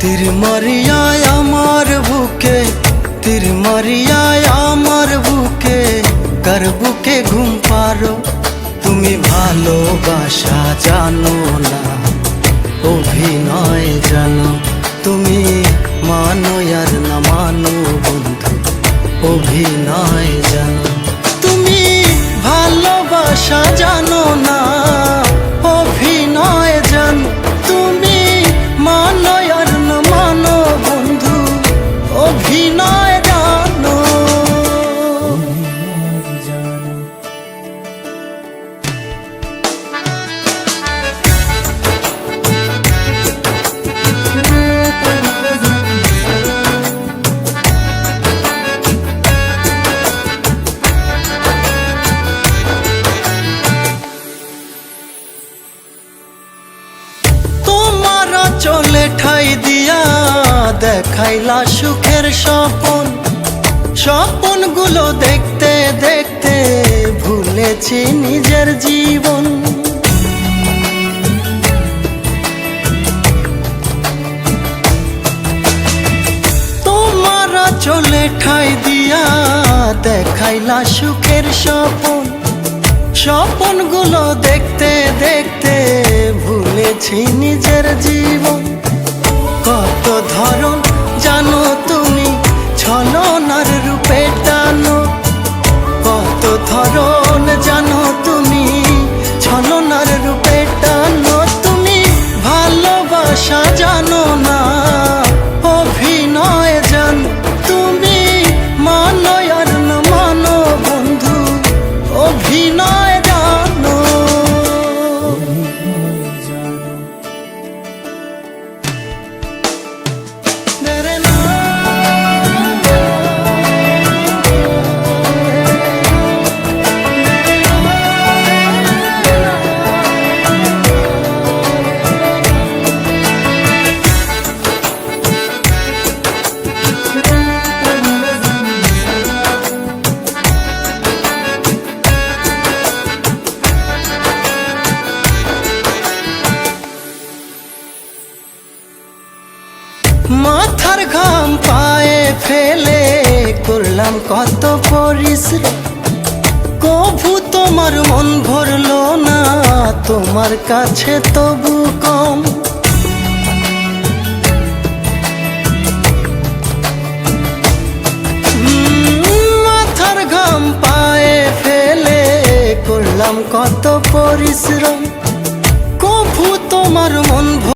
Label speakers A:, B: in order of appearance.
A: তীর মারিয়ায় আমার বুকে, তীর মারিয়ায় আমার বুকে, কার বুকে ঘুম পারো। তুমি ভালোবাসা জানো না, অভিনয় জানো। তুমি মানো আর না মানো বন্ধু, অভিনয় জানো। তুমি ভালোবাসা জানো না, অভিনয় জানো। তুমি মানো আর না মানো বন্ধু, অভিনয় জানো। চলে ঠাই দিয়া দেখাইলা সুখের স্বপন, স্বপনগুলো দেখতে দেখতে ভুলেছি নিজের জীবন। তোমারা চলে ঠাই দিয়া দেখাইলা সুখের স্বপন, স্বপনগুলো দেখতে দেখতে ভুলেছি নিজের জীবন। কত ধরন জানো তুমি ছলনার রূপে টানো, কত ধরন জানো তুমি ছলনার রূপে টানো। তুমি ভালোবাসা জানো না, অভিনয় জানো। তুমি মানো আর না মানো বন্ধু, অভিনয় জানো। মাথার ঘাম পায়ে ফেলে করলাম কত পরিশ্রম, কভু তোমার মন ভরলো না, তোমার কাছে তবু কম। মাথার ঘাম পায়ে ফেলে করলাম কত পরিশ্রম, কভু তোমার মন